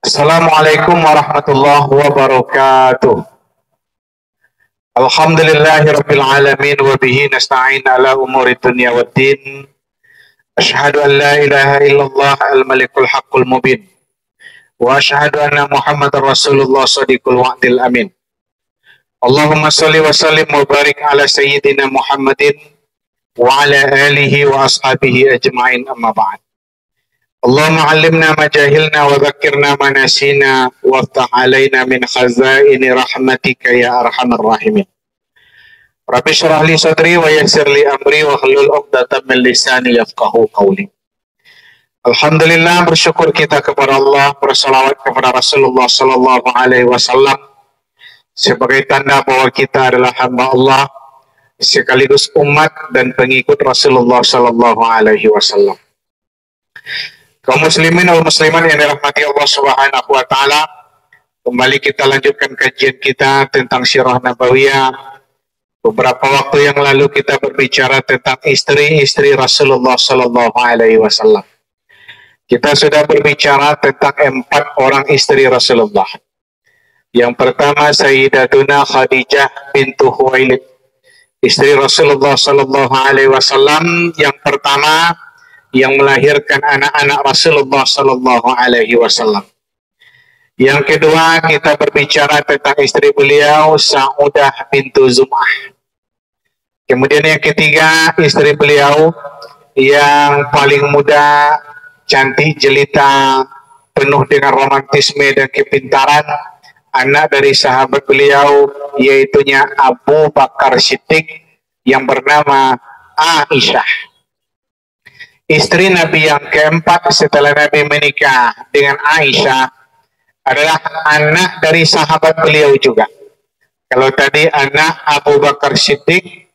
Assalamualaikum warahmatullahi wabarakatuh. Alhamdulillahirabbil alamin wa bihi nasta'in ala umuri dunya waddin. Asyhadu an la ilaha illallah al-malikul haqqul mubin. Wa asyhadu anna Muhammadar Rasulullah shadiqul wa'dil amin. Allahumma shalli wa sallim wa barik ala sayyidina Muhammadin wa ala alihi wa ashabihi ajma'in, amma ba'd. Allahumma 'allimna ma jahilna wa dhakkirna ma nasina waftah 'alaina min khazaini rahmatika ya arhamar rahimin. Rabbi shrah li sadri wa yassir li amri wa hlul 'uqdatam min lisani yafqahu qawli. Alhamdulillah, bersyukur kita kepada Allah, bersalawat kepada Rasulullah sallallahu alaihi wasallam sebagai tanda bahwa kita adalah hamba Allah sekaligus umat dan pengikut Rasulullah sallallahu alaihi wasallam. Kaum muslimin wal muslimat yang dirahmati Allah Subhanahu wa taala, kembali kita lanjutkan kajian kita tentang sirah nabawiyah. Beberapa waktu yang lalu kita berbicara tentang istri-istri Rasulullah sallallahu alaihi wasallam. Kita sudah berbicara tentang 4 orang istri Rasulullah. Yang pertama Sayyidatuna Khadijah bintu Khuwailid, istri Rasulullah sallallahu alaihi wasallam yang pertama yang melahirkan anak-anak Rasulullah sallallahu alaihi wasallam. Yang kedua kita berbicara tentang istri beliau Sa'udah bintu Zum'ah. Kemudian yang ketiga istri beliau yang paling muda, cantik jelita, penuh dengan romantisme dan kepintaran, anak dari sahabat beliau yaitunya Abu Bakar Siddiq yang bernama Aisyah. Istri Nabi yang keempat setelah Nabi menikah dengan Aisyah adalah anak dari sahabat beliau juga. Kalau tadi anak Abu Bakar Siddiq,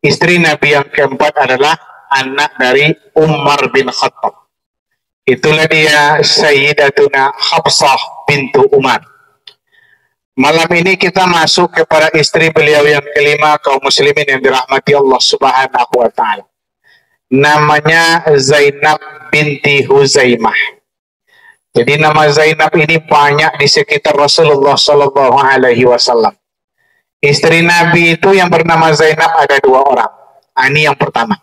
istri Nabi yang keempat adalah anak dari Umar bin Khattab. Itulah dia Sayyidatuna Hafsah bintu Umar. Malam ini kita masuk kepada istri beliau yang kelima, kaum muslimin yang dirahmati Allah Subhanahu wa taala. Namanya Zainab binti Huzaimah. Jadi nama Zainab ini banyak di sekitar Rasulullah sallallahu alaihi wasallam. Istri Nabi itu yang bernama Zainab ada 2 orang. Ini yang pertama.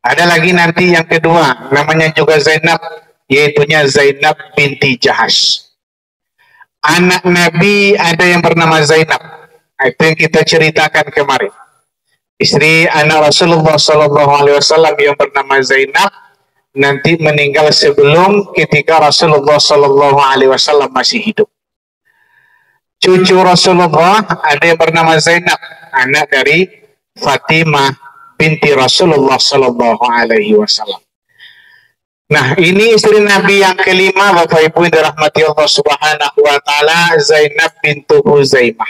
Ada lagi nanti yang kedua, namanya juga Zainab, yaitunya Zainab binti Jahash. Anak Nabi ada yang bernama Zainab. Itu yang kita ceritakan kemarin. Istri anak Rasulullah sallallahu alaihi wasallam yang bernama Zainab nanti meninggal sebelum ketika Rasulullah sallallahu alaihi wasallam masih hidup. Cucu Rasulullah ada yang bernama Zainab, anak dari Fatimah binti Rasulullah sallallahu alaihi wasallam. Nah, ini istri Nabi yang kelima, Bapak Ibu yang dirahmati Allah Subhanahu wa taala, Zainab bintu Huzaimah.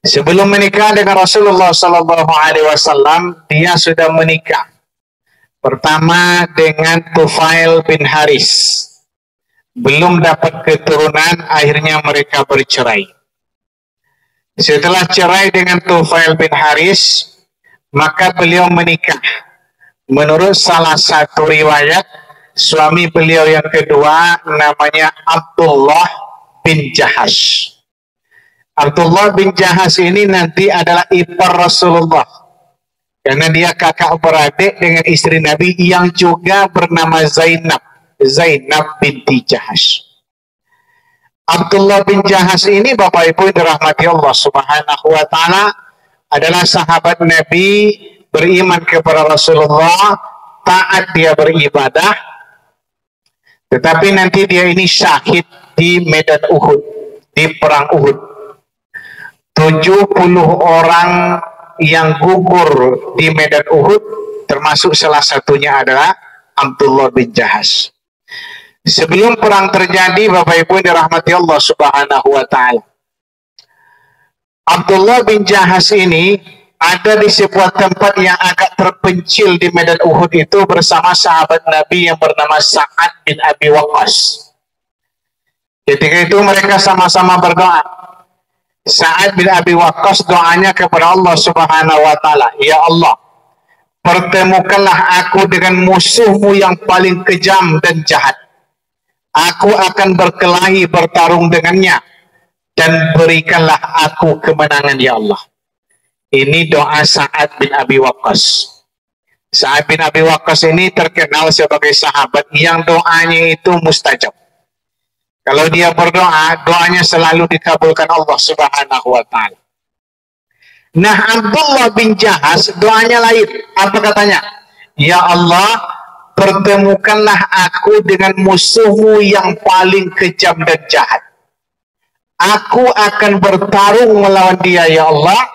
Sebelum menikah dengan Rasulullah sallallahu alaihi wasallam, dia sudah menikah. Pertama dengan Tufail bin Haris. Belum dapat keturunan, akhirnya mereka bercerai. Setelah cerai dengan Tufail bin Haris, maka beliau menikah. Menurut salah satu riwayat, suami beliau yang kedua namanya Abdullah bin Jahash. Abdullah bin Jahash ini nanti adalah ipar Rasulullah. Karena dia kakak beradik dengan istri Nabi yang juga bernama Zainab. Zainab binti Jahash. Abdullah bin Jahash ini Bapak Ibu dirahmati Allah Subhanahu wa taala adalah sahabat Nabi, beriman kepada Rasulullah, taat dia beribadah. Tetapi nanti dia ini syahid di medan Uhud, di perang Uhud. 70 orang yang gugur di medan Uhud, termasuk salah satunya adalah Abdullah bin Jahash. Sebelum perang terjadi, Bapak Ibu dirahmati Allah Subhanahu wa taala, Abdullah bin Jahash ini ada di sebuah tempat yang agak terpencil di medan Uhud itu bersama sahabat Nabi yang bernama Sa'ad bin Abi Waqqas. Ketika itu mereka sama-sama berdoa. Sa'ad bin Abi Waqqas doanya kepada Allah Subhanahu wa taala, ya Allah, pertemukanlah aku dengan musuhmu yang paling kejam dan jahat. Aku akan berkelahi bertarung dengannya, dan berikanlah aku kemenangan ya Allah. Ini doa Sa'ad bin Abi Waqqas. Sa'ad bin Abi Waqqas ini terkenal sebagai sahabat yang doanya itu mustajab. Kalau dia berdoa, doanya selalu dikabulkan Allah Subhanahu wa ta'ala. Nah, Abdullah bin Jahaz doanya lain. Apa katanya? Ya Allah, pertemukanlah aku dengan musuhmu yang paling kejam dan jahat. Aku akan bertarung melawan dia ya Allah,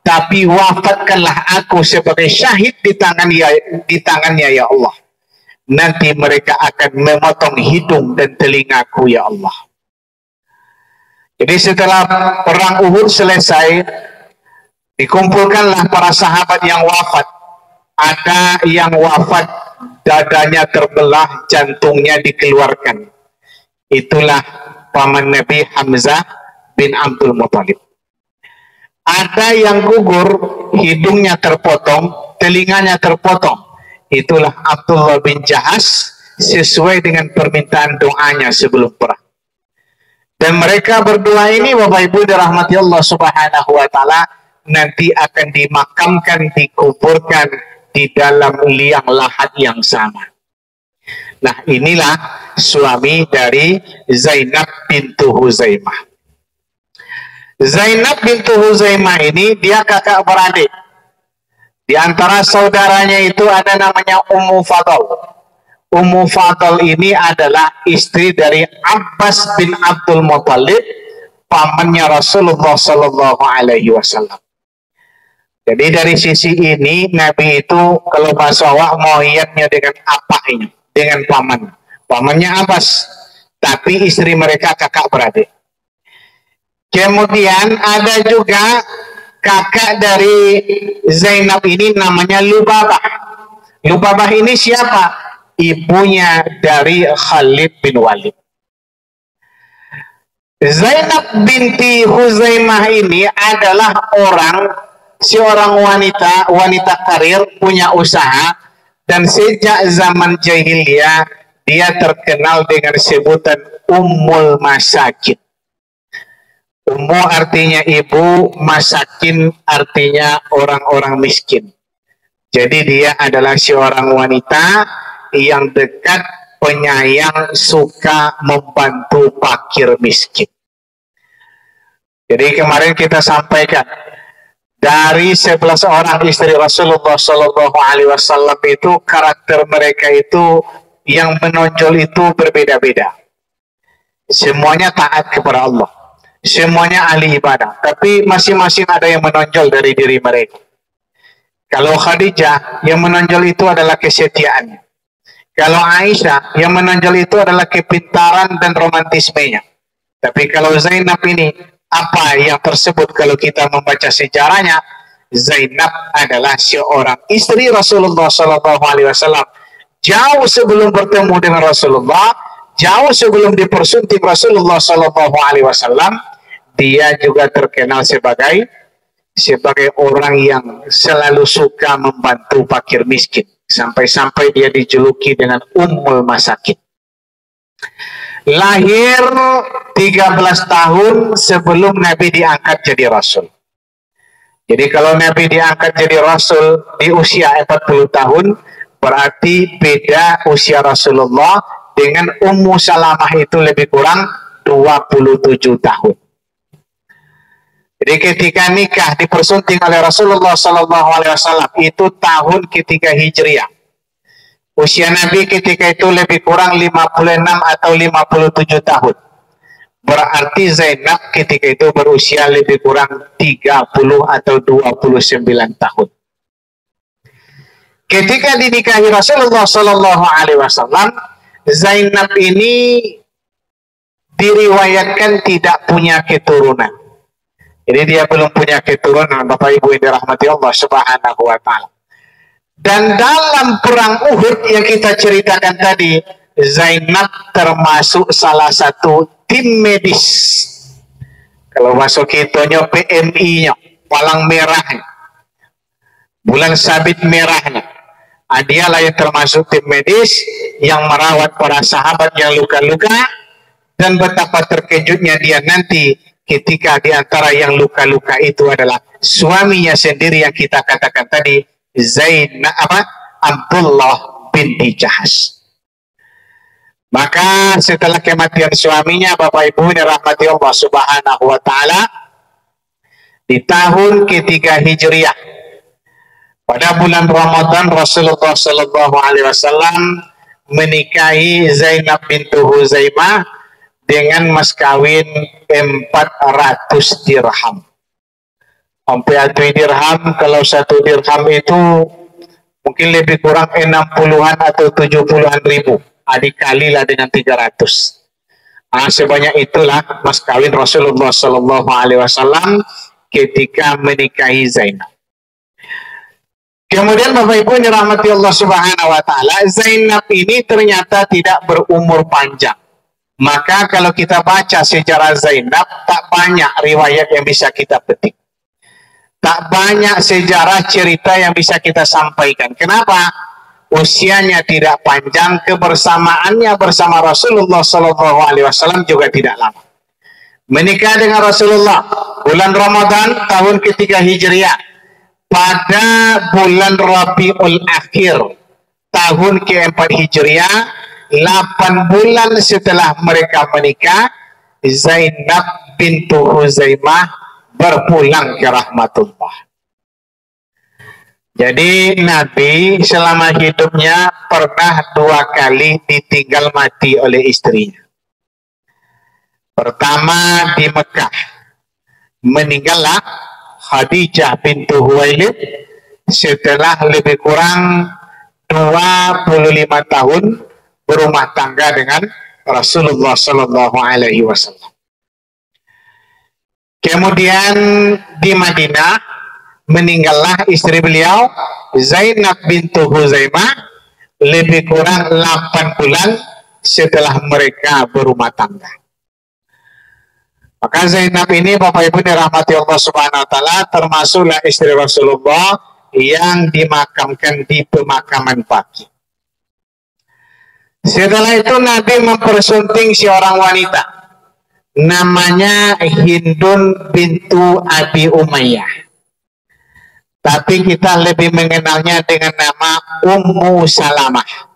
tapi wafatkanlah aku sebagai syahid di tangannya ya Allah. Nanti mereka akan memotong hidung dan telingaku ya Allah. Jadi setelah perang Uhud selesai, dikumpulkanlah para sahabat yang wafat. Ada yang wafat dadanya terbelah, jantungnya dikeluarkan. Itulah paman Nabi Hamzah bin Abdul Muthalib. Ada yang gugur, hidungnya terpotong, telinganya terpotong. Itulah Abdullah bin Jahaz, sesuai dengan permintaan doanya sebelum perang. Dan mereka berdua ini, Bapak Ibu dirahmati Allah Subhanahu wa ta'ala, nanti akan dimakamkan, dikuburkan di dalam liang lahat yang sama. Nah, inilah suami dari Zainab bintu Huzaimah. Zainab bintu Huzaimah ini dia kakak beradik. Di antara saudaranya itu ada namanya Ummu Fadl. Ummu Fadl ini adalah istri dari Abbas bin Abdul Muthalib, pamannya Rasulullah Sallallahu Alaihi Wasallam. Jadi dari sisi ini Nabi itu kalau bahasa awak mau iatnya dengan apanya, dengan paman. Pamannya Abbas, tapi istri mereka kakak beradik. Kemudian ada juga kakak dari Zainab ini namanya Lubabah. Lubabah ini siapa? Ibunya dari Khalid bin Walid. Zainab binti Huzaimah ini adalah seorang wanita karir, punya usaha, dan sejak zaman jahiliyah dia terkenal dengan sebutan Ummul Masakin. Ummu artinya ibu, masakin artinya orang-orang miskin. Jadi dia adalah seorang wanita yang dekat, penyayang, suka membantu fakir miskin. Jadi kemarin kita sampaikan, dari 11 orang istri Rasulullah Shallallahu Alaihi Wasallam itu, karakter mereka itu yang menonjol itu berbeda-beda. Semuanya taat kepada Allah. Semuanya ahli ibadah, tapi masing-masing ada yang menonjol dari diri mereka. Kalau Khadijah, yang menonjol itu adalah kesetiaannya. Kalau Aisyah, yang menonjol itu adalah kepintaran dan romantismenya. Tapi kalau Zainab ini, apa yang tersebut kalau kita membaca sejarahnya, Zainab adalah seorang istri Rasulullah SAW. Jauh sebelum bertemu dengan Rasulullah, jauh sebelum dipersunting Rasulullah SAW, dia juga terkenal sebagai orang yang selalu suka membantu fakir miskin. Sampai-sampai dia dijuluki dengan Ummul Masakin. Lahir 13 tahun sebelum Nabi diangkat jadi Rasul. Jadi kalau Nabi diangkat jadi Rasul di usia 40 tahun, berarti beda usia Rasulullah dengan Ummu Salamah itu lebih kurang 27 tahun. Jadi ketika nikah dipersunting oleh Rasulullah Sallallahu Alaihi Wasallam itu tahun ketiga Hijriah. Usia Nabi ketika itu lebih kurang 56 atau 57 tahun. Berarti Zainab ketika itu berusia lebih kurang 30 atau 29 tahun. Ketika dinikahi Rasulullah Sallallahu Alaihi Wasallam, Zainab ini diriwayatkan tidak punya keturunan. Jadi dia belum punya keturunan, Bapak Ibu yang dirahmati Allah Subhanahu wa ta'ala. Dan dalam perang Uhud yang kita ceritakan tadi, Zainab termasuk salah satu tim medis. Kalau masuk itunya PMI-nya, palang merahnya, bulan sabit merahnya. Dialah yang termasuk tim medis yang merawat para sahabat yang luka-luka, dan betapa terkejutnya dia nanti ketika di antara yang luka-luka itu adalah suaminya sendiri yang kita katakan tadi, Abdullah binti Jahas. Maka setelah kematian suaminya, Bapak Ibu dirahmati Allah Subhanahu wa taala, di tahun ketiga Hijriah, pada bulan Ramadan, Rasulullah Sallallahu Alaihi Wasallam menikahi Zainab bintu Huzaimah dengan mas kawin 400 dirham. 400 dirham, kalau 1 dirham itu mungkin lebih kurang 60-an atau 70-an ribu. Dikalilah dengan 300. Sebanyak itulah mas kawin Rasulullah Sallallahu Alaihi Wasallam ketika menikahi Zainab. Kemudian Bapak Ibu dirahmati Allah Subhanahu wa taala, Zainab ini ternyata tidak berumur panjang. Maka kalau kita baca sejarah Zainab, tak banyak riwayat yang bisa kita petik. Tak banyak sejarah cerita yang bisa kita sampaikan. Kenapa? Usianya tidak panjang, kebersamaannya bersama Rasulullah Sallallahu Alaihi Wasallam juga tidak lama. Menikah dengan Rasulullah bulan Ramadan tahun ketiga Hijriah. Pada bulan Rabiul Akhir tahun keempat Hijriah, 8 bulan setelah mereka menikah, Zainab bintu Huzaimah berpulang ke rahmatullah. Jadi Nabi selama hidupnya pernah 2 kali ditinggal mati oleh istrinya. Pertama di Mekah, meninggallah Khadijah bintu Huwailid setelah lebih kurang 25 tahun berumah tangga dengan Rasulullah Sallallahu Alaihi Wasallam. Kemudian di Madinah meninggallah istri beliau Zainab bintu Huzaimah lebih kurang 8 bulan setelah mereka berumah tangga. Maka Zainab ini Bapak Ibu dirahmati Allah Subhanahu wa taala termasuklah istri Rasulullah yang dimakamkan di pemakaman Baqi. Setelah itu Nabi mempersunting seorang wanita namanya Hindun bintu Abi Umayyah. Tapi kita lebih mengenalnya dengan nama Ummu Salamah.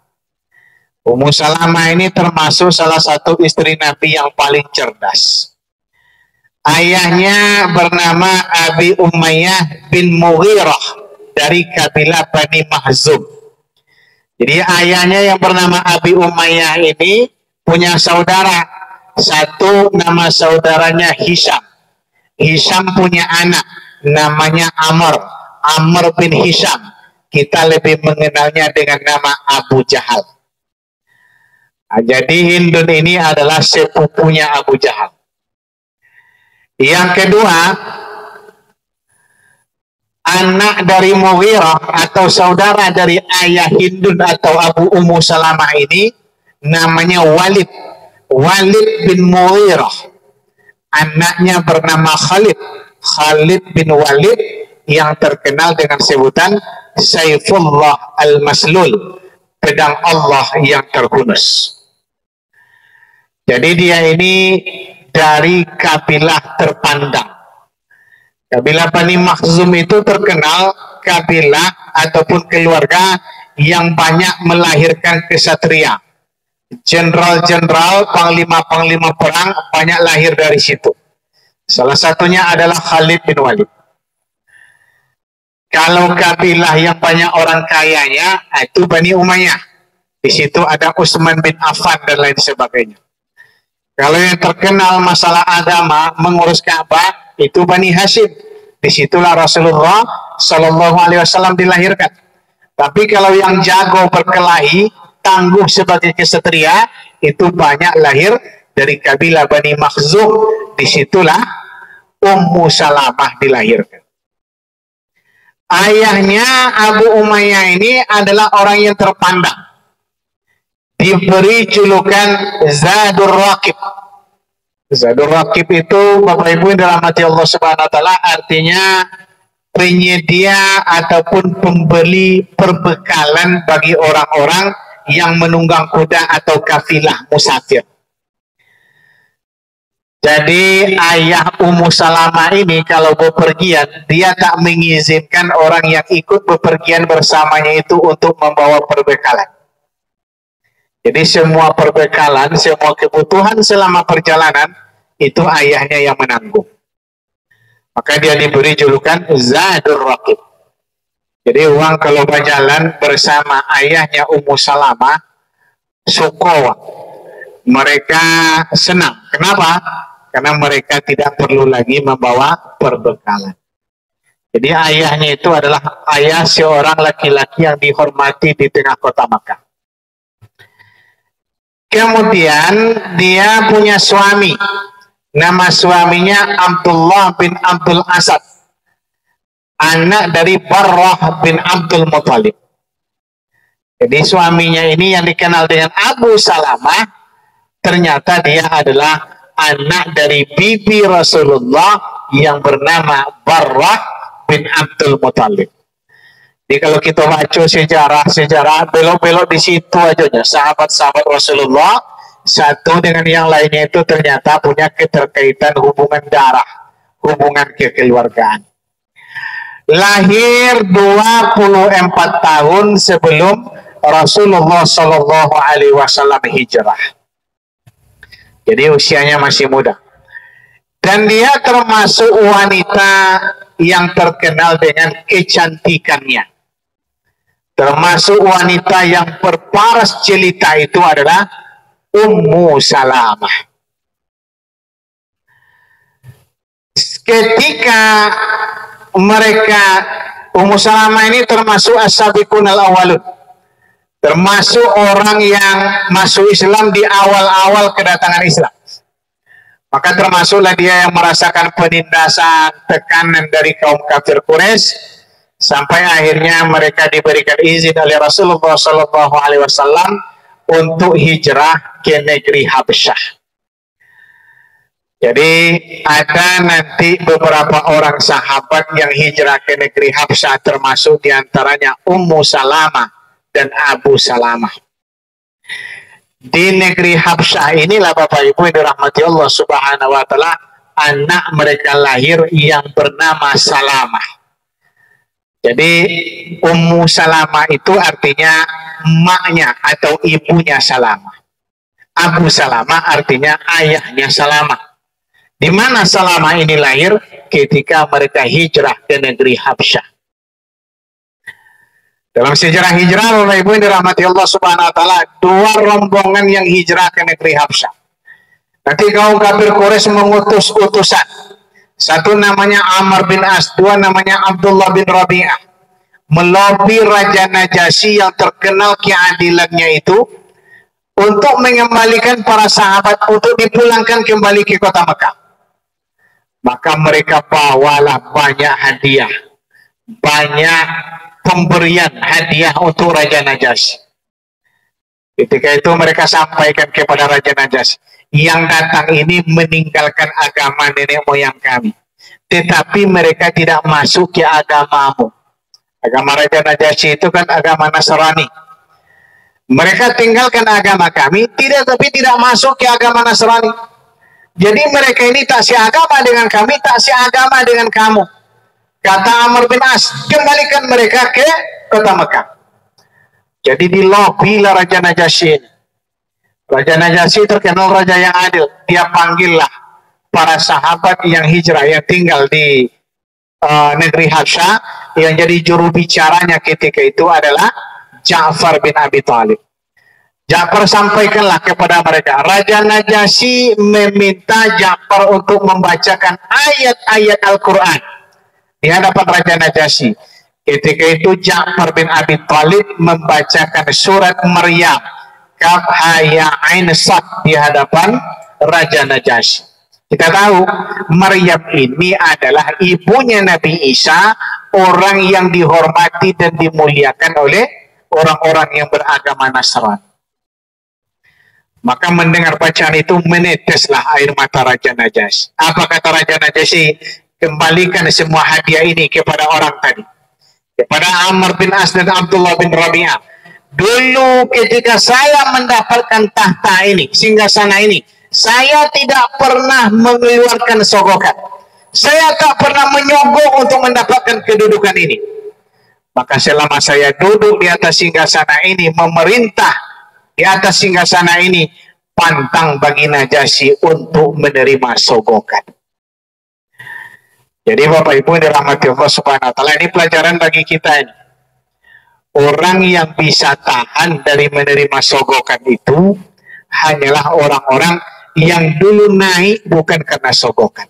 Ummu Salamah ini termasuk salah satu istri Nabi yang paling cerdas. Ayahnya bernama Abi Umayyah bin Mughirah dari kabilah Bani Mahzum. Jadi ayahnya yang bernama Abi Umayyah ini punya saudara. Satu nama saudaranya Hisham. Hisham punya anak namanya Amr. Amr bin Hisham. Kita lebih mengenalnya dengan nama Abu Jahal. Jadi Hindun ini adalah sepupunya Abu Jahal. Yang kedua, anak dari Mughirah atau saudara dari ayah Hindun atau Abu Ummu Salamah ini namanya Walid. Walid bin Mughirah. Anaknya bernama Khalid. Khalid bin Walid yang terkenal dengan sebutan Saifullah al-Maslul, pedang Allah yang terhunus. Jadi dia ini dari kabilah terpandang. Kabilah Bani Makhzum itu terkenal kabilah ataupun keluarga yang banyak melahirkan kesatria. Jenderal-jenderal, panglima-panglima perang banyak lahir dari situ. Salah satunya adalah Khalid bin Walid. Kalau kabilah yang banyak orang kayanya itu Bani Umayyah. Di situ ada Utsman bin Affan dan lain sebagainya. Kalau yang terkenal masalah agama, mengurus Ka'bah, itu Bani Hashim. Disitulah Rasulullah Sallallahu Alaihi Wasallam dilahirkan. Tapi kalau yang jago berkelahi, tangguh sebagai kesatria, itu banyak lahir dari kabilah Bani Makhzum. Disitulah Ummu Salamah dilahirkan. Ayahnya Abu Umayyah ini adalah orang yang terpandang. Diberi julukan Zadur Raqib. Zadur Raqib itu Bapak Ibu dalam hati Allah Subhanahu wa taala artinya penyedia ataupun pembeli perbekalan bagi orang-orang yang menunggang kuda atau kafilah musafir. Jadi ayah Ummu Salamah ini kalau bepergian, dia tak mengizinkan orang yang ikut bepergian bersamanya itu untuk membawa perbekalan. Jadi semua perbekalan, semua kebutuhan selama perjalanan itu ayahnya yang menanggung. Maka dia diberi julukan Zadur Raqib. Jadi uang kalau berjalan bersama ayahnya Ummu Salamah, sukowa. Mereka senang. Kenapa? Karena mereka tidak perlu lagi membawa perbekalan. Jadi ayahnya itu adalah ayah seorang laki-laki yang dihormati di tengah kota Makkah. Kemudian dia punya suami. Nama suaminya Abdullah bin Abdul Asad, anak dari Barrah bin Abdul Muttalib. Jadi suaminya ini yang dikenal dengan Abu Salamah, ternyata dia adalah anak dari bibi Rasulullah yang bernama Barrah bin Abdul Muttalib. Jadi kalau kita baca sejarah belok-belok di situ aja, sahabat-sahabat Rasulullah satu dengan yang lainnya itu ternyata punya keterkaitan hubungan darah, hubungan kekeluargaan. Lahir 24 tahun sebelum Rasulullah Shallallahu Alaihi Wasallam hijrah. Jadi usianya masih muda. Dan dia termasuk wanita yang terkenal dengan kecantikannya. Termasuk wanita yang berparas jelita itu adalah Ummu Salamah. Ketika mereka, Ummu Salamah ini termasuk as-sabiqun al-awwalun, termasuk orang yang masuk Islam di awal-awal kedatangan Islam. Maka termasuklah dia yang merasakan penindasan, tekanan dari kaum kafir Quraisy, sampai akhirnya mereka diberikan izin oleh Rasulullah Shallallahu Alaihi Wasallam untuk hijrah ke negeri Habsyah. Jadi ada nanti beberapa orang sahabat yang hijrah ke negeri Habsyah, termasuk diantaranya Ummu Salamah dan Abu Salamah. Di negeri Habsyah inilah Bapak Ibu yang dirahmati Allah Subhanahu wa Ta'ala, anak mereka lahir yang bernama Salamah. Jadi Ummu Salamah itu artinya emaknya atau ibunya Salamah. Abu Salamah artinya ayahnya Salamah. Di mana Salamah ini lahir? Ketika mereka hijrah ke negeri Habsyah. Dalam sejarah hijrah, Bapak Ibu yang dirahmati Allah Subhanahu wa Ta'ala, dua rombongan yang hijrah ke negeri Habsyah. Nanti kaum kafir Quraisy mengutus utusan. Satu namanya Amr bin As, dua namanya Abdullah bin Rabi'ah, melobi Raja Najasyi yang terkenal keadilannya itu untuk mengembalikan para sahabat untuk dipulangkan kembali ke kota Mekah. Maka mereka bawalah banyak hadiah, banyak pemberian hadiah untuk Raja Najasyi. Ketika itu mereka sampaikan kepada Raja Najasyi, yang datang ini meninggalkan agama nenek moyang kami, tetapi mereka tidak masuk ke agamamu. Agama Raja Najasyi itu kan agama Nasrani. Mereka tinggalkan agama kami, tapi tidak masuk ke agama Nasrani. Jadi mereka ini tak seagama dengan kami, tak seagama dengan kamu. Kata Amr bin As, kembalikan mereka ke kota Mekah. Jadi dilobilah Raja Najasyi. Raja Najasyi terkenal raja yang adil. Dia panggillah para sahabat yang hijrah, yang tinggal di negeri Habsyah. Yang jadi juru bicaranya ketika itu adalah Ja'far bin Abi Thalib. Ja'far sampaikanlah kepada mereka, Raja Najasyi meminta Ja'far untuk membacakan ayat-ayat Al-Quran di hadapan Raja Najasyi. Ketika itu Ja'far bin Abi Thalib membacakan surat Maryam, Kaf Ha Ya Ain Sad di hadapan Raja Najasyi. Kita tahu Maryam ini adalah ibunya Nabi Isa, orang yang dihormati dan dimuliakan oleh orang-orang yang beragama Nasrani. Maka mendengar bacaan itu meneteslah air mata Raja Najasyi. Apa kata Raja Najasyi? kembalikan semua hadiah ini kepada orang tadi, kepada Amr bin As dan Abdullah bin Rabi'ah. Dulu ketika saya mendapatkan tahta ini, singgasana ini, saya tidak pernah mengeluarkan sogokan. Saya tak pernah menyogok untuk mendapatkan kedudukan ini. Maka selama saya duduk di atas singgasana ini, memerintah di atas singgasana ini, pantang bagi Najasyi untuk menerima sogokan. Jadi Bapak Ibu yang dirahmati Allah Subhanahu wa taala, ini pelajaran bagi kita ini. Orang yang bisa tahan dari menerima sogokan itu hanyalah orang-orang yang dulu naik bukan karena sogokan.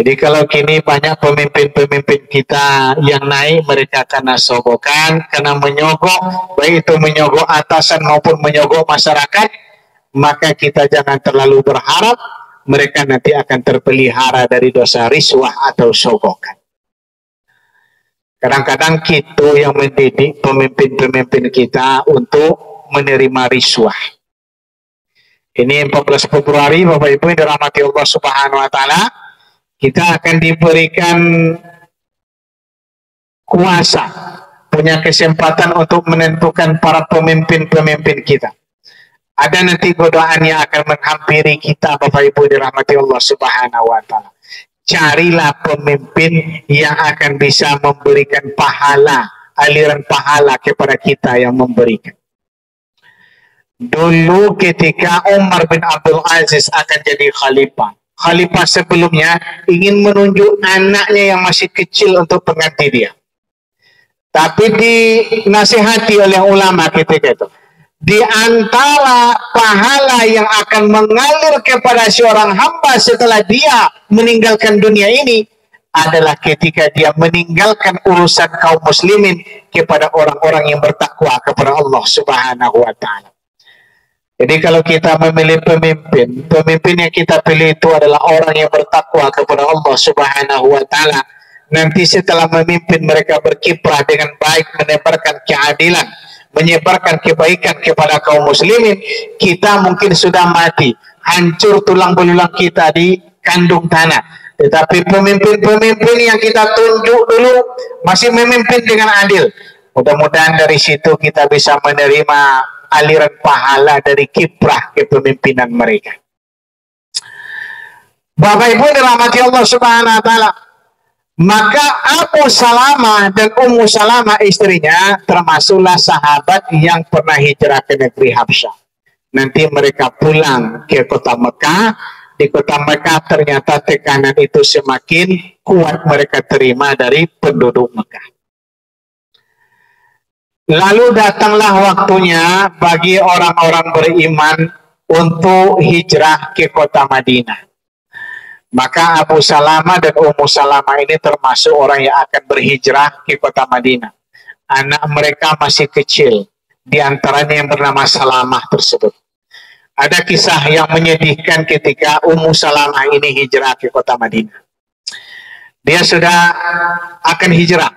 Jadi kalau kini banyak pemimpin-pemimpin kita yang naik mereka karena sogokan, karena menyogok, baik itu menyogok atasan maupun menyogok masyarakat, maka kita jangan terlalu berharap mereka nanti akan terpelihara dari dosa riswah atau sogokan. Kadang-kadang kita yang mendidik pemimpin-pemimpin kita untuk menerima riswah. Ini 14 Februari, Bapak Ibu yang dirahmati Allah Subhanahu wa taala, kita akan diberikan kuasa, punya kesempatan untuk menentukan para pemimpin-pemimpin kita. Ada nanti godaan yang akan menghampiri kita, Bapak Ibu dirahmati Allah Subhanahu wa taala. Carilah pemimpin yang akan bisa memberikan pahala, aliran pahala kepada kita yang memberikan. Dulu ketika Umar bin Abdul Aziz akan jadi khalifah, khalifah sebelumnya ingin menunjuk anaknya yang masih kecil untuk pengganti dia. Tapi dinasihati oleh ulama ketika itu, di antara pahala yang akan mengalir kepada seorang hamba setelah dia meninggalkan dunia ini adalah ketika dia meninggalkan urusan kaum muslimin kepada orang-orang yang bertakwa kepada Allah Subhanahu wa taala. Jadi kalau kita memilih pemimpin, pemimpin yang kita pilih itu adalah orang yang bertakwa kepada Allah Subhanahu wa taala. Nanti setelah memimpin mereka berkiprah dengan baik, menebarkan keadilan, menyebarkan kebaikan kepada kaum muslimin, kita mungkin sudah mati, hancur tulang belulang kita di kandung tanah. Tetapi pemimpin-pemimpin yang kita tunjuk dulu masih memimpin dengan adil. Mudah-mudahan dari situ kita bisa menerima aliran pahala dari kiprah kepemimpinan mereka. Bapak Ibu dirahmati Allah Subhanahu wa taala, maka Abu Salamah dan Ummu Salamah istrinya termasuklah sahabat yang pernah hijrah ke negeri Habsyah. Nanti mereka pulang ke kota Mekah. Di kota Mekah ternyata tekanan itu semakin kuat mereka terima dari penduduk Mekah. Lalu datanglah waktunya bagi orang-orang beriman untuk hijrah ke kota Madinah. Maka Abu Salamah dan Ummu Salamah ini termasuk orang yang akan berhijrah ke kota Madinah. Anak mereka masih kecil, di antaranya yang bernama Salamah tersebut. Ada kisah yang menyedihkan ketika Ummu Salamah ini hijrah ke kota Madinah. Dia sudah akan hijrah.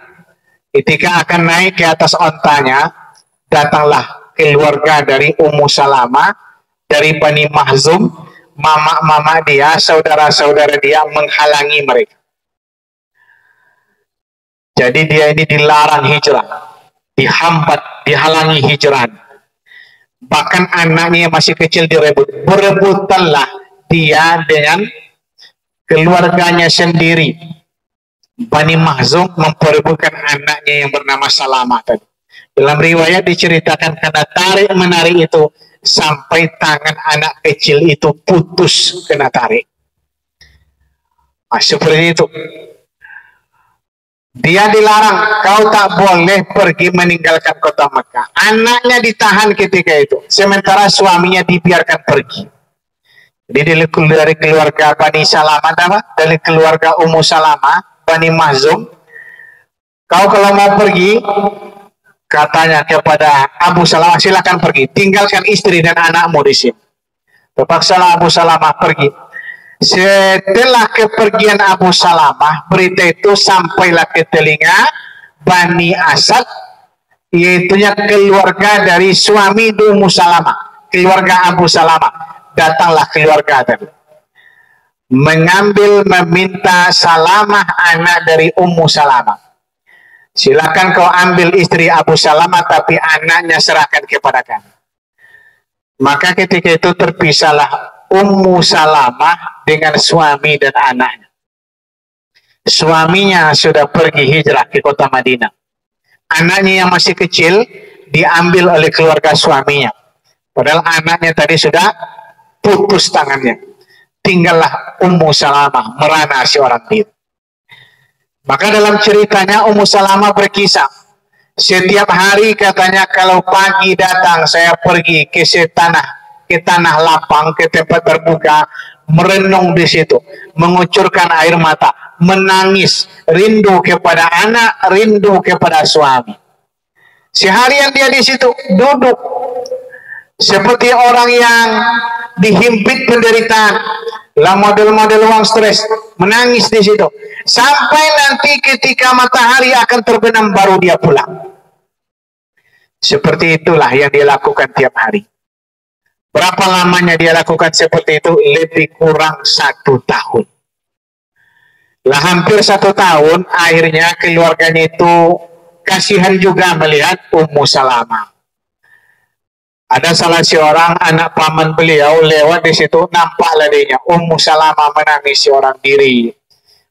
Ketika akan naik ke atas ontanya, datanglah keluarga dari Ummu Salamah, dari Bani Mahzum, mama-mama dia, saudara-saudara dia menghalangi mereka. Jadi dia ini dilarang hijrah, dihambat, dihalangi hijrah. Bahkan anaknya yang masih kecil direbut. Berebutanlah dia dengan keluarganya sendiri. Bani Mahzum memperebutkan anaknya yang bernama Salamah tadi. Dalam riwayat diceritakan karena tarik-menarik itu sampai tangan anak kecil itu putus kena tarik. Nah, seperti itu. Dia dilarang, kau tak boleh pergi meninggalkan kota Mekah. Anaknya ditahan ketika itu, sementara suaminya dibiarkan pergi. Jadi dari keluarga Bani Salamah, dari keluarga Ummu Salamah, Bani Mahzum, kau kalau mau pergi, katanya kepada Abu Salamah, silakan pergi, tinggalkan istri dan anakmu di sini. Terpaksalah Abu Salamah pergi. Setelah kepergian Abu Salamah, berita itu sampailah ke telinga Bani Asad, yaitunya keluarga dari suami Ummu Salamah, keluarga Abu Salamah. Datanglah keluarga tadi. mengambil meminta Salamah anak dari Ummu Salamah. Silakan kau ambil istri Abu Salamah, tapi anaknya serahkan kepada kami. Maka ketika itu terpisahlah Ummu Salamah dengan suami dan anaknya. Suaminya sudah pergi hijrah ke kota Madinah. Anaknya yang masih kecil diambil oleh keluarga suaminya. Padahal anaknya tadi sudah putus tangannya. Tinggallah Ummu Salamah merana seorang diri. Maka dalam ceritanya Ummu Salamah berkisah. Setiap hari katanya kalau pagi datang saya pergi ke tanah lapang, ke tempat terbuka, merenung di situ, mengucurkan air mata, menangis, rindu kepada anak, rindu kepada suami. Seharian dia di situ duduk seperti orang yang dihimpit penderitaan, lah model-model uang stres, menangis di situ sampai nanti ketika matahari akan terbenam baru dia pulang. Seperti itulah yang dia lakukan tiap hari. Berapa lamanya dia lakukan seperti itu? Lebih kurang 1 tahun. Lah hampir 1 tahun, akhirnya keluarganya itu kasihan juga melihat Ummu Salamah. Ada salah seorang anak paman beliau lewat di situ, nampak ladanya Ummu Salamah menangis seorang diri.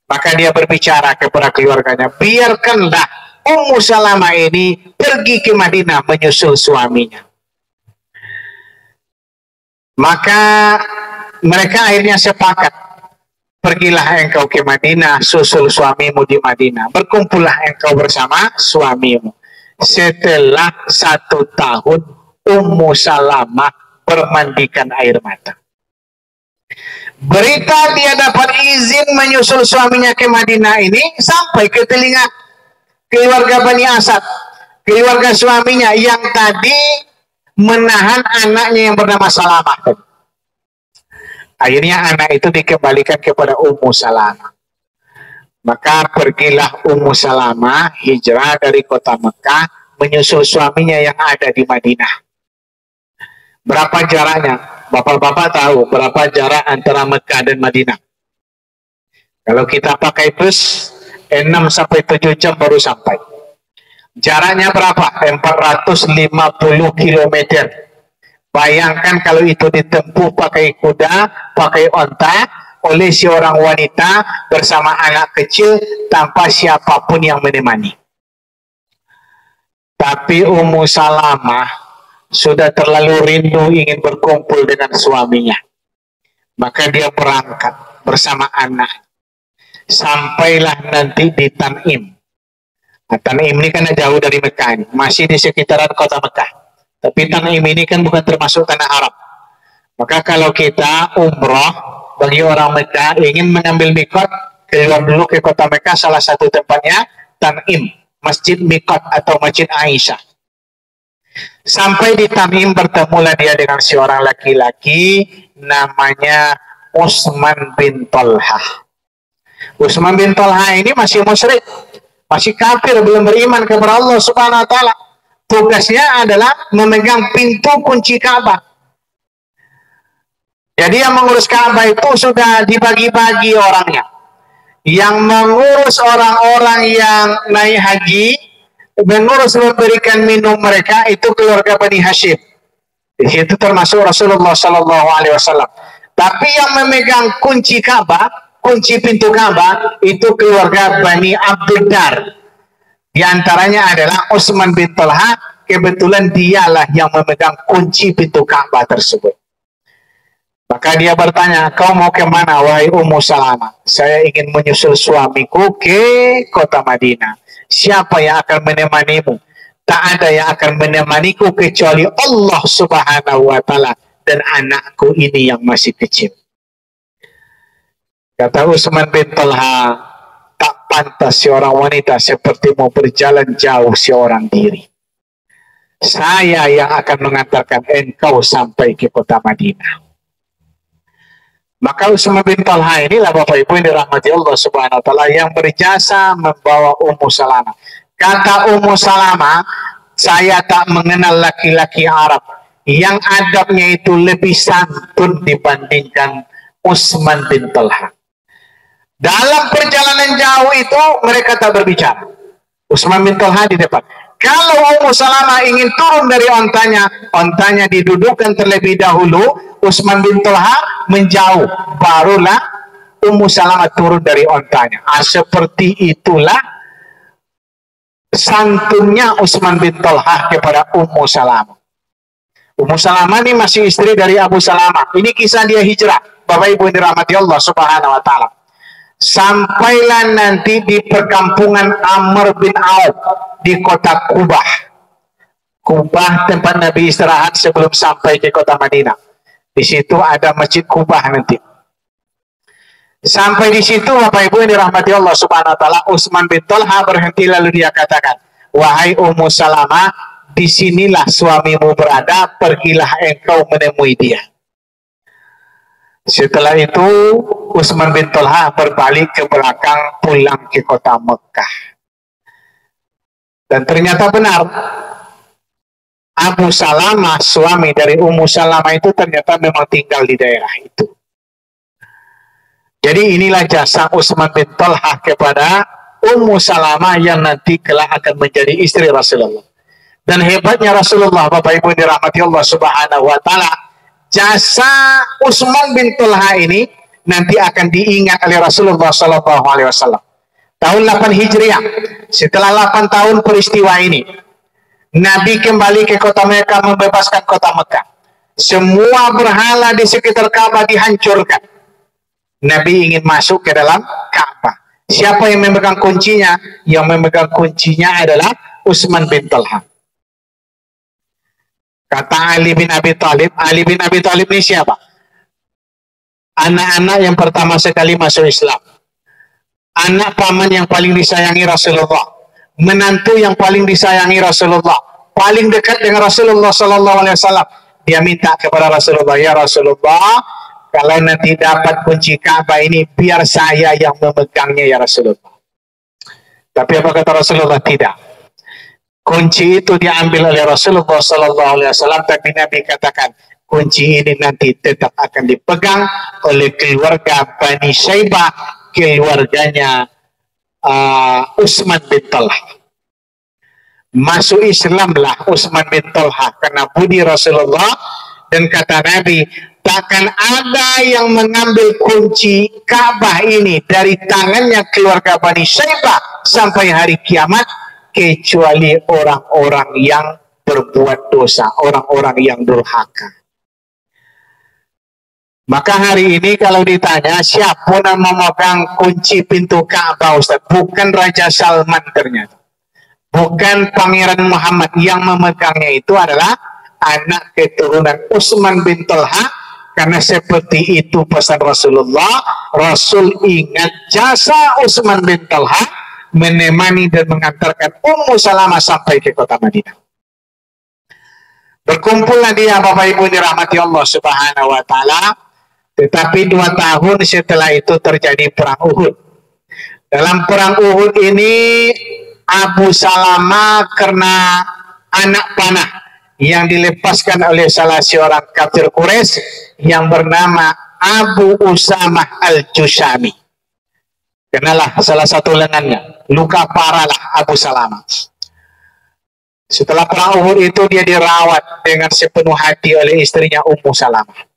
Maka dia berbicara kepada keluarganya, biarkanlah Ummu Salamah ini pergi ke Madinah menyusul suaminya. Maka mereka akhirnya sepakat, pergilah engkau ke Madinah, susul suamimu di Madinah, berkumpullah engkau bersama suamimu. Setelah 1 tahun Ummu Salamah bermandikan air mata. Berita dia dapat izin menyusul suaminya ke Madinah ini sampai ke telinga keluarga Bani Asad, keluarga suaminya yang tadi menahan anaknya yang bernama Salamah. Akhirnya anak itu dikembalikan kepada Ummu Salamah. Maka pergilah Ummu Salamah hijrah dari kota Mekah menyusul suaminya yang ada di Madinah. Berapa jaraknya? Bapak-bapak tahu berapa jarak antara Mekah dan Madinah? Kalau kita pakai bus 6-7 jam baru sampai. Jaraknya berapa? 450 km. Bayangkan kalau itu ditempuh pakai kuda, pakai onta, oleh seorang wanita bersama anak kecil tanpa siapapun yang menemani. Tapi Ummu Salamah sudah terlalu rindu ingin berkumpul dengan suaminya. Maka dia berangkat bersama anak. Sampailah nanti di Tan'im. Nah, Tan'im ini kan jauh dari Mekah ini. Masih di sekitaran kota Mekah. Tapi Tan'im ini kan bukan termasuk tanah Arab. Maka kalau kita umroh, bagi orang Mekah ingin mengambil mikot, keluar dulu ke kota Mekah, salah satu tempatnya Tan'im, Masjid Mikot atau Masjid Aisyah. Sampai di Tan'im bertemulah dia dengan seorang laki-laki namanya Utsman bin Thalhah. Utsman bin Thalhah ini masih musyrik, masih kafir, belum beriman kepada Allah Subhanahu wa taala. Tugasnya adalah memegang pintu kunci Ka'bah. Jadi yang mengurus Ka'bah itu sudah dibagi-bagi orangnya. Yang mengurus orang-orang yang naik haji, mengurus memberikan minum mereka itu keluarga Bani Hashim. Itu termasuk Rasulullah Sallallahu Alaihi Wasallam. Tapi yang memegang kunci Ka'bah, kunci pintu Ka'bah itu keluarga Bani Abdiddar. Di antaranya adalah Utsman bin Thalhah. Kebetulan dialah yang memegang kunci pintu Ka'bah tersebut. Maka dia bertanya, kau mau kemana wahai Ummu Salamah? Saya ingin menyusul suamiku ke kota Madinah. Siapa yang akan menemanimu? Tak ada yang akan menemaniku kecuali Allah Subhanahu wa taala dan anakku ini yang masih kecil. Kata Utsman bin Thalhah, tak pantas seorang wanita sepertimu berjalan jauh seorang diri. Saya yang akan mengantarkan engkau sampai ke kota Madinah. Maka Utsman bin Thalhah inilah Bapak Ibu yang dirahmati Allah Subhanahu wa taala yang berjasa membawa Ummu Salamah. Kata Ummu Salamah, saya tak mengenal laki-laki Arab yang adabnya itu lebih santun dibandingkan Utsman bin Talha. Dalam perjalanan jauh itu mereka tak berbicara. Utsman bin Talha di depan. Kalau Ummu Salamah ingin turun dari ontanya didudukkan terlebih dahulu, Utsman bin Talha menjauh, barulah Ummu Salamah turun dari ontanya. Seperti itulah santunnya Utsman bin Talha kepada Ummu Salamah. Ummu Salamah ini masih istri dari Abu Salamah. Ini kisah dia hijrah. Bapak Ibu yang dirahmati Allah Subhanahu wa taala. Sampailah nanti di perkampungan Amr bin Auf di kota Kubah. Kubah tempat Nabi istirahat sebelum sampai ke kota Madinah. Di situ ada Masjid Kubah nanti. Sampai di situ Bapak Ibu yang dirahmati Allah Subhanahu wa taala, Utsman bin Talha berhenti lalu dia katakan, "Wahai Ummu Salamah, disinilah suamimu berada, pergilah engkau menemui dia." Setelah itu Utsman bin Talha berbalik ke belakang pulang ke kota Mekah. Dan ternyata benar, Abu Salamah, suami dari Ummu Salamah itu ternyata memang tinggal di daerah itu. Jadi inilah jasa Utsman bin Talha kepada Ummu Salamah yang nanti kelak akan menjadi istri Rasulullah. Dan hebatnya Rasulullah, Bapak Ibu dirahmati Allah Subhanahu wa taala, jasa Utsman bin Talha ini nanti akan diingat oleh Rasulullah sallallahu alaihi wasallam. Tahun 8 Hijriah, setelah 8 tahun peristiwa ini, Nabi kembali ke kota Mekah, membebaskan kota Mekah. Semua berhala di sekitar Ka'bah dihancurkan. Nabi ingin masuk ke dalam Ka'bah. Siapa yang memegang kuncinya? Yang memegang kuncinya adalah Utsman bin Talha. Kata Ali bin Abi Thalib, Ali bin Abi Thalib ini siapa? Anak-anak yang pertama sekali masuk Islam. Anak paman yang paling disayangi Rasulullah. Menantu yang paling disayangi Rasulullah. Paling dekat dengan Rasulullah sallallahu alaihi wasallam. Dia minta kepada Rasulullah, "Ya Rasulullah, kalau nanti dapat kunci Ka'bah ini, biar saya yang memegangnya ya Rasulullah." Tapi apa kata Rasulullah? Tidak. Kunci itu diambil oleh Rasulullah sallallahu alaihi wasallam, tapi Nabi katakan, kunci ini nanti tetap akan dipegang oleh keluarga Bani Syaibah, keluarganya Utsman bin Talha. Masuk Islamlah Utsman bin Talha karena budi Rasulullah, dan kata Nabi, takkan ada yang mengambil kunci Ka'bah ini dari tangannya keluarga Bani Syaibah sampai hari kiamat, kecuali orang-orang yang berbuat dosa, orang-orang yang durhaka. Maka hari ini kalau ditanya siapa yang memegang kunci pintu Ka'bah, Ustaz, bukan Raja Salman ternyata, bukan Pangeran Muhammad. Yang memegangnya itu adalah anak keturunan Utsman bin Talha, karena seperti itu pesan Rasulullah. Rasul ingat jasa Utsman bin Talha menemani dan mengantarkan Ummu Salamah sampai ke kota Madinah. Berkumpullah dia, Bapak Ibu dirahmati Allah Subhanahu wa taala. Tetapi 2 tahun setelah itu terjadi perang Uhud. Dalam perang Uhud ini Abu Salamah karena anak panah yang dilepaskan oleh salah seorang kafir Quraisy yang bernama Abu Usamah al-Jushami. Kenalah salah satu lengannya, luka parah lah Abu Salamah. Setelah perang Uhud itu dia dirawat dengan sepenuh hati oleh istrinya Ummu Salamah.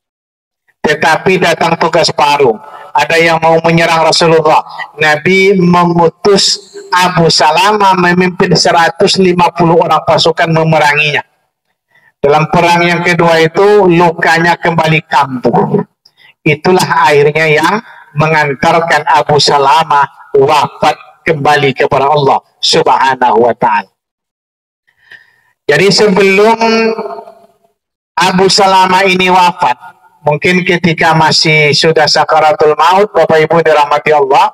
Tetapi datang tugas baru, ada yang mau menyerang Rasulullah. Nabi mengutus Abu Salamah memimpin 150 orang pasukan memeranginya. Dalam perang yang kedua itu lukanya kembali kambuh. Itulah akhirnya yang mengantarkan Abu Salamah wafat kembali kepada Allah Subhanahu wa taala. Jadi sebelum Abu Salamah ini wafat, mungkin ketika masih sudah sakaratul maut, Bapak Ibu dirahmati Allah,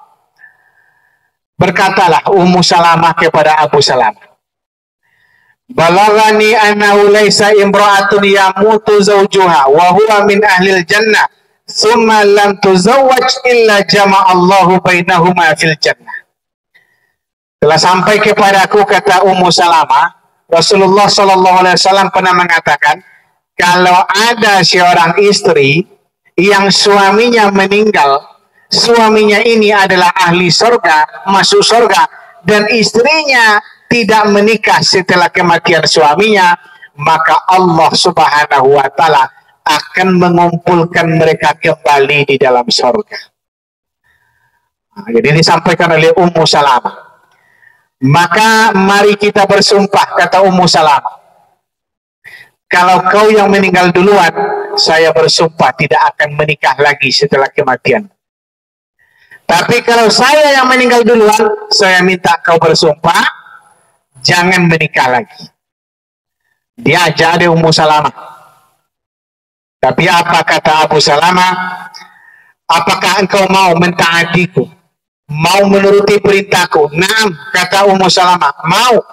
berkatalah Ummu Salamah kepada Abu Salamah, "Balagani annahu laisa imra'atun yamutu zawjuha wa huwa min ahlil jannah. Summa lam tuzawwaj illa jama'allahu bainahuma fil jannah." Telah sampai kepadaku, kata Ummu Salamah, Rasulullah sallallahu alaihi wasallam pernah mengatakan, kalau ada seorang istri yang suaminya meninggal, suaminya ini adalah ahli surga, masuk surga, dan istrinya tidak menikah setelah kematian suaminya, maka Allah Subhanahu wa Ta'ala akan mengumpulkan mereka kembali di dalam surga. Nah, jadi disampaikan oleh Ummu Salamah. Maka mari kita bersumpah, kata Ummu Salamah, kalau kau yang meninggal duluan, saya bersumpah tidak akan menikah lagi setelah kematian. Tapi kalau saya yang meninggal duluan, saya minta kau bersumpah jangan menikah lagi. Dia ajak dia Ummu Salamah. Tapi apa kata Abu Salamah? Apakah engkau mau mentaatiku? Mau menuruti perintahku? Naam, kata Ummu Salamah. Mau.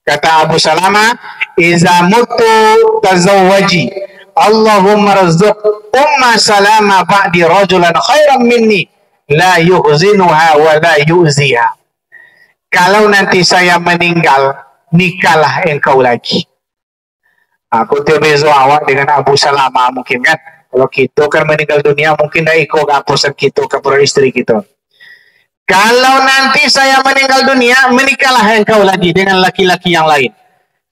Kata Abu Salamah, iza mutu tazawwaji, Allahumma razzuq Umma Salamah ba'di rajulan khairan minni, la yuhzinuha wa la yu'ziha. Kalau nanti saya meninggal, nikahlah engkau lagi. Aku terbezo awak dengan Abu Salamah mungkin kan. Kalau kita kan meninggal dunia mungkin dah ikut kehapusan kita kepada istri kita. Kalau nanti saya meninggal dunia, menikahlah engkau lagi dengan laki-laki yang lain.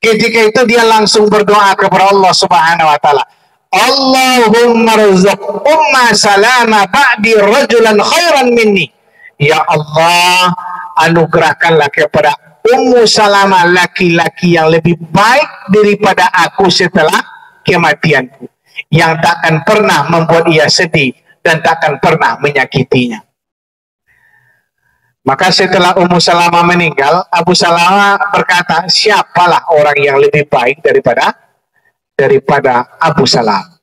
Ketika itu dia langsung berdoa kepada Allah Subhanahu wa Ta'ala. Allahumma rizq Umma Salamah ba'di rajulan khairan minni. Ya Allah, anugerahkanlah kepada Ummu Salamah laki-laki yang lebih baik daripada aku setelah kematianku, yang takkan pernah membuat ia sedih dan takkan pernah menyakitinya. Maka setelah Ummu Salamah meninggal, Abu Salamah berkata, siapalah orang yang lebih baik daripada Abu Salamah.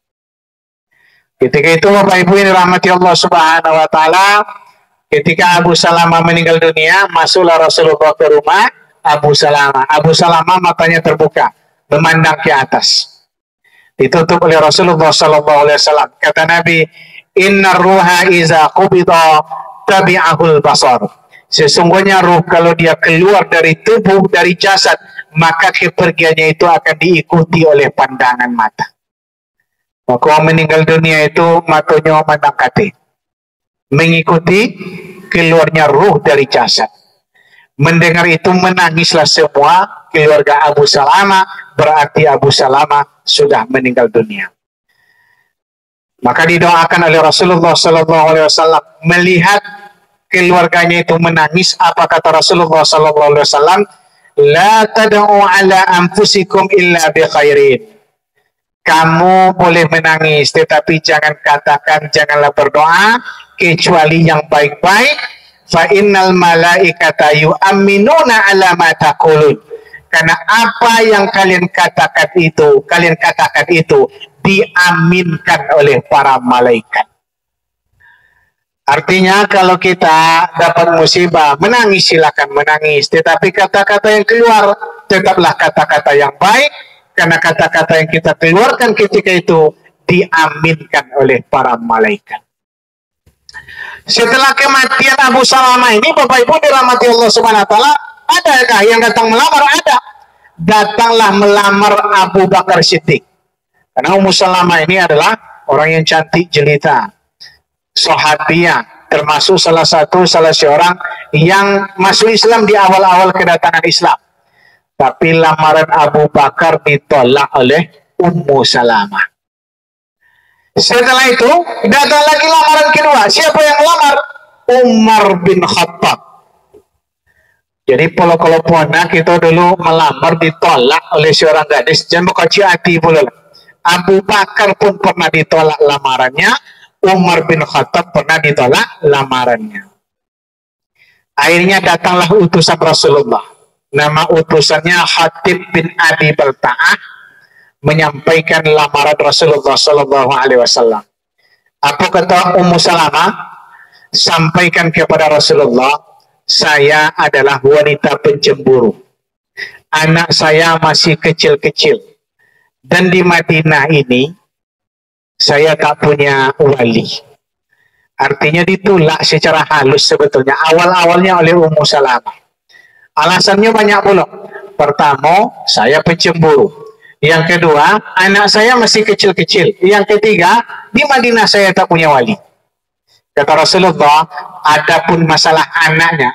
Ketika itu Bapak Ibu yang dirahmati Allah Subhanahu wa Ta'ala, ketika Abu Salamah meninggal dunia, masuklah Rasulullah ke rumah Abu Salamah. Abu Salamah matanya terbuka, memandang ke atas. Ditutup oleh Rasulullah SAW. Kata Nabi, inna ruha iza qubida tabi'ahul basar. Sesungguhnya ruh kalau dia keluar dari tubuh, dari jasad, maka kepergiannya itu akan diikuti oleh pandangan mata. Maka meninggal dunia itu matanya memandang kate, mengikuti keluarnya ruh dari jasad. Mendengar itu menangislah semua keluarga Abu Salamah, berarti Abu Salamah sudah meninggal dunia. Maka didoakan oleh Rasulullah SAW. Melihat keluarganya itu menangis, apa kata Rasulullah SAW? La tad'u ala anfusikum illa bi khairin. Kamu boleh menangis, tetapi janganlah berdoa kecuali yang baik-baik. Fa innal malaikata yu'minuna ala ma taqulun. Karena apa yang kalian katakan itu diaminkan oleh para malaikat. Artinya kalau kita dapat musibah, menangis silakan menangis, tetapi kata-kata yang keluar tetaplah kata-kata yang baik, karena kata-kata yang kita keluarkan ketika itu diaminkan oleh para malaikat. Setelah kematian Abu Salamah ini, Bapak Ibu dirahmati Allah Subhanahu wa Ta'ala, adakah yang datang melamar? Ada. Datanglah melamar Abu Bakar Siddiq. Karena Ummu Salamah ini adalah orang yang cantik jelita, sahabiah, termasuk salah seorang yang masuk Islam di awal-awal kedatangan Islam. Tapi lamaran Abu Bakar ditolak oleh Ummu Salamah. Setelah itu datang lagi lamaran kedua. Siapa yang melamar? Umar bin Khattab. Jadi kalau puana kita dulu melamar ditolak oleh seorang gadis, jangan berkecil hati pula. Abu Bakar pun pernah ditolak lamarannya, Umar bin Khattab pernah ditolak lamarannya. Akhirnya datanglah utusan Rasulullah. Nama utusannya Hatib bin Abi Balta'ah, menyampaikan lamaran Rasulullah SAW. Apa kata Ummu Salamah? Sampaikan kepada Rasulullah, saya adalah wanita pencemburu. Anak saya masih kecil-kecil. Dan di Madinah ini, saya tak punya wali. Artinya ditolak secara halus sebetulnya. Awal-awalnya oleh Ummu Salamah. Alasannya banyak pula. Pertama, saya pencemburu. Yang kedua, anak saya masih kecil-kecil. Yang ketiga, di Madinah saya tak punya wali. Kata Rasulullah, adapun masalah anaknya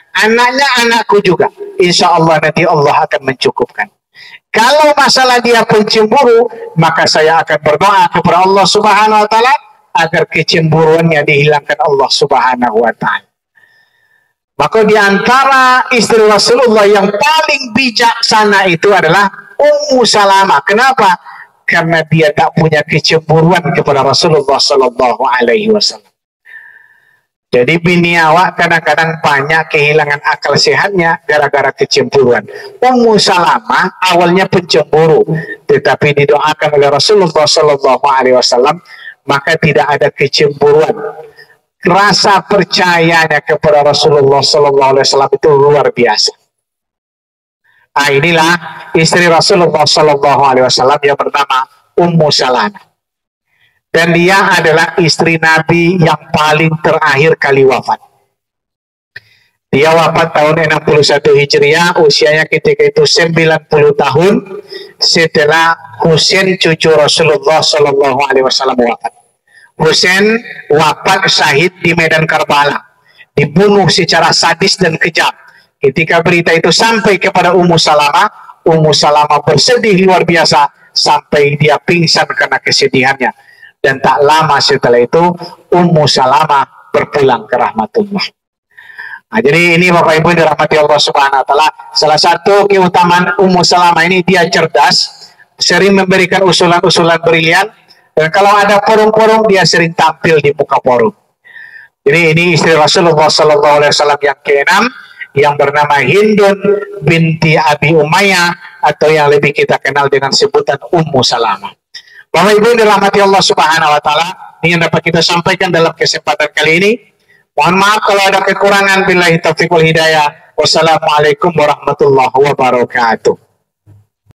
anakku juga. Insya Allah nanti Allah akan mencukupkan. Kalau masalah dia pencemburu, maka saya akan berdoa kepada Allah Subhanahu wa taala agar kecemburuannya dihilangkan Allah Subhanahu wa taala. Maka di antara istri Rasulullah yang paling bijaksana itu adalah Ummu Salamah. Kenapa? Karena dia tak punya kecemburuan kepada Rasulullah sallallahu alaihi wasallam. Jadi bini awak kadang-kadang banyak kehilangan akal sehatnya gara-gara kecemburuan. Ummu Salamah awalnya pencemburu, tetapi didoakan oleh Rasulullah sallallahu alaihi wasallam, maka tidak ada kecemburuan. Rasa percayanya kepada Rasulullah sallallahu alaihi wasallam itu luar biasa. Inilah istri Rasulullah sallallahu alaihi wasallam yang bernama Ummu Salamah. Dan dia adalah istri Nabi yang paling terakhir kali wafat. Dia wafat tahun 61 Hijriah, usianya ketika itu 90 tahun setelah Husain cucu Rasulullah sallallahu alaihi wasallam wafat. Husain wafat syahid di Medan Karbala, dibunuh secara sadis dan kejam. Ketika berita itu sampai kepada Ummu Salamah bersedih luar biasa sampai dia pingsan karena kesedihannya. Dan tak lama setelah itu Ummu Salamah berpulang ke rahmatullah. Nah, jadi ini Bapak Ibu dirahmati Allah Subhanahu wa taala, salah satu keutamaan Ummu Salamah ini, dia cerdas, sering memberikan usulan-usulan brilian, dan kalau ada forum-forum dia sering tampil di muka forum. Jadi ini istri Rasulullah sallallahu alaihi wasallam yang keenam, yang bernama Hindun binti Abi Umayyah, atau yang lebih kita kenal dengan sebutan Ummu Salamah. Bapak Ibu dirahmati Allah Subhanahu wa taala, ini yang dapat kita sampaikan dalam kesempatan kali ini. Mohon maaf kalau ada kekurangan. Billahi taufiq wal hidayah. Wassalamualaikum warahmatullahi wabarakatuh.